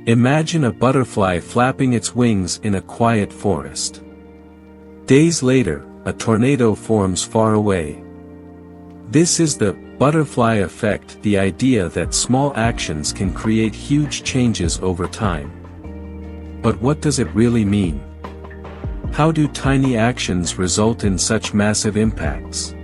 Imagine a butterfly flapping its wings in a quiet forest. Days later, a tornado forms far away. This is the butterfly effect, the idea that small actions can create huge changes over time. But what does it really mean? How do tiny actions result in such massive impacts?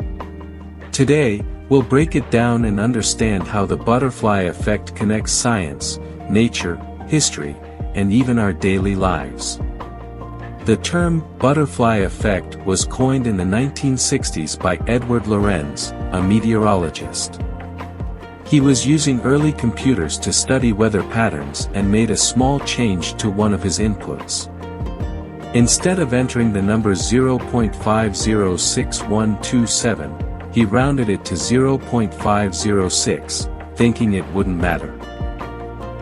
Today, we'll break it down and understand how the butterfly effect connects science, nature, history, and even our daily lives. The term butterfly effect was coined in the 1960s by Edward Lorenz, a meteorologist. He was using early computers to study weather patterns and made a small change to one of his inputs. Instead of entering the number 0.506127, he rounded it to 0.506, thinking it wouldn't matter.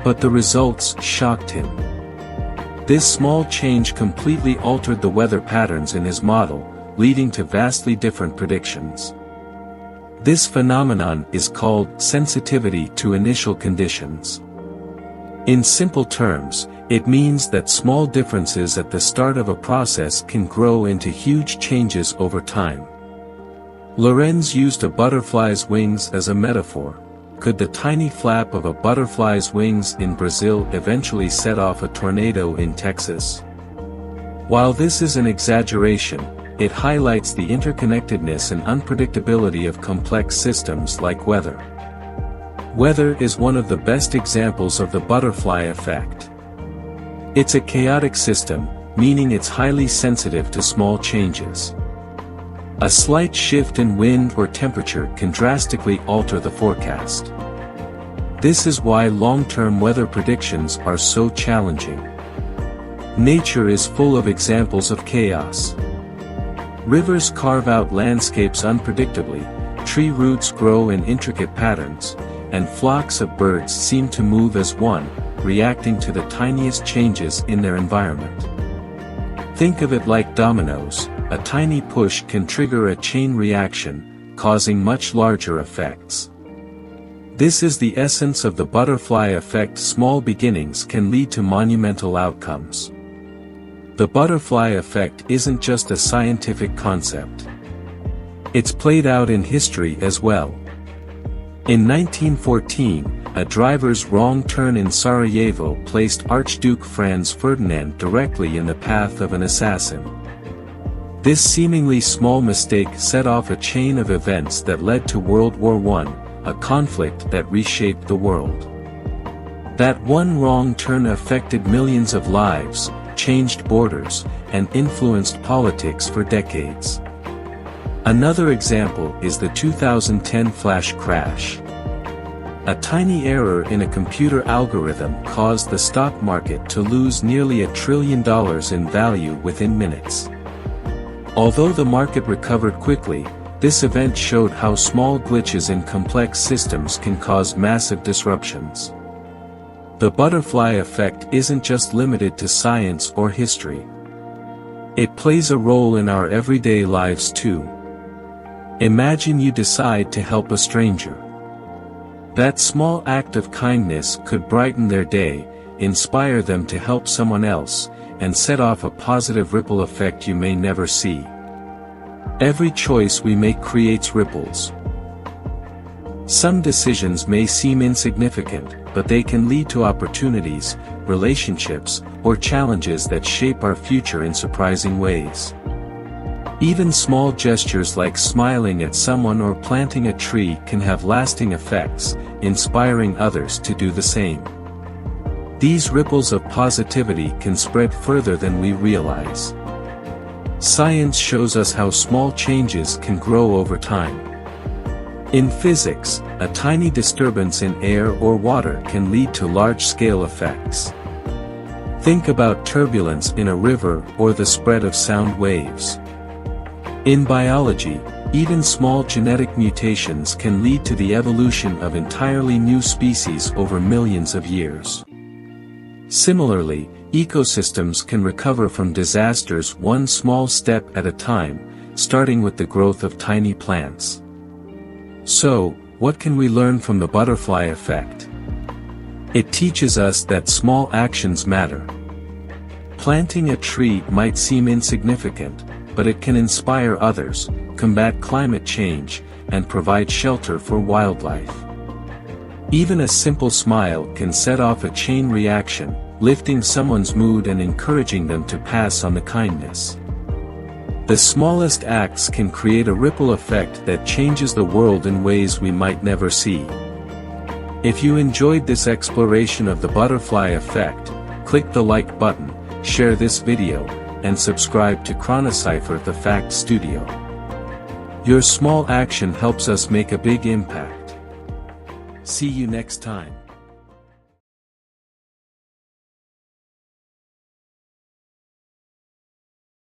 But the results shocked him. This small change completely altered the weather patterns in his model, leading to vastly different predictions. This phenomenon is called sensitivity to initial conditions. In simple terms, it means that small differences at the start of a process can grow into huge changes over time. Lorenz used a butterfly's wings as a metaphor. Could the tiny flap of a butterfly's wings in Brazil eventually set off a tornado in Texas? While this is an exaggeration, it highlights the interconnectedness and unpredictability of complex systems like weather. Weather is one of the best examples of the butterfly effect. It's a chaotic system, meaning it's highly sensitive to small changes. A slight shift in wind or temperature can drastically alter the forecast. This is why long-term weather predictions are so challenging. Nature is full of examples of chaos. Rivers carve out landscapes unpredictably, tree roots grow in intricate patterns, and flocks of birds seem to move as one, reacting to the tiniest changes in their environment. Think of it like dominoes. A tiny push can trigger a chain reaction, causing much larger effects. This is the essence of the butterfly effect. Small beginnings can lead to monumental outcomes. The butterfly effect isn't just a scientific concept. It's played out in history as well. In 1914, a driver's wrong turn in Sarajevo placed Archduke Franz Ferdinand directly in the path of an assassin. This seemingly small mistake set off a chain of events that led to World War I, a conflict that reshaped the world. That one wrong turn affected millions of lives, changed borders, and influenced politics for decades. Another example is the 2010 flash crash. A tiny error in a computer algorithm caused the stock market to lose nearly $1 trillion in value within minutes. Although the market recovered quickly, this event showed how small glitches in complex systems can cause massive disruptions. The butterfly effect isn't just limited to science or history. It plays a role in our everyday lives too. Imagine you decide to help a stranger. That small act of kindness could brighten their day, inspire them to help someone else, and set off a positive ripple effect you may never see. Every choice we make creates ripples. Some decisions may seem insignificant, but they can lead to opportunities, relationships, or challenges that shape our future in surprising ways. Even small gestures like smiling at someone or planting a tree can have lasting effects, inspiring others to do the same. These ripples of positivity can spread further than we realize. Science shows us how small changes can grow over time. In physics, a tiny disturbance in air or water can lead to large-scale effects. Think about turbulence in a river or the spread of sound waves. In biology, even small genetic mutations can lead to the evolution of entirely new species over millions of years. Similarly, ecosystems can recover from disasters one small step at a time, starting with the growth of tiny plants. So, what can we learn from the butterfly effect? It teaches us that small actions matter. Planting a tree might seem insignificant, but it can inspire others, combat climate change, and provide shelter for wildlife. Even a simple smile can set off a chain reaction, lifting someone's mood and encouraging them to pass on the kindness. The smallest acts can create a ripple effect that changes the world in ways we might never see. If you enjoyed this exploration of the butterfly effect, click the like button, share this video, and subscribe to ChronoCipher the Fact Studio. Your small action helps us make a big impact. See you next time.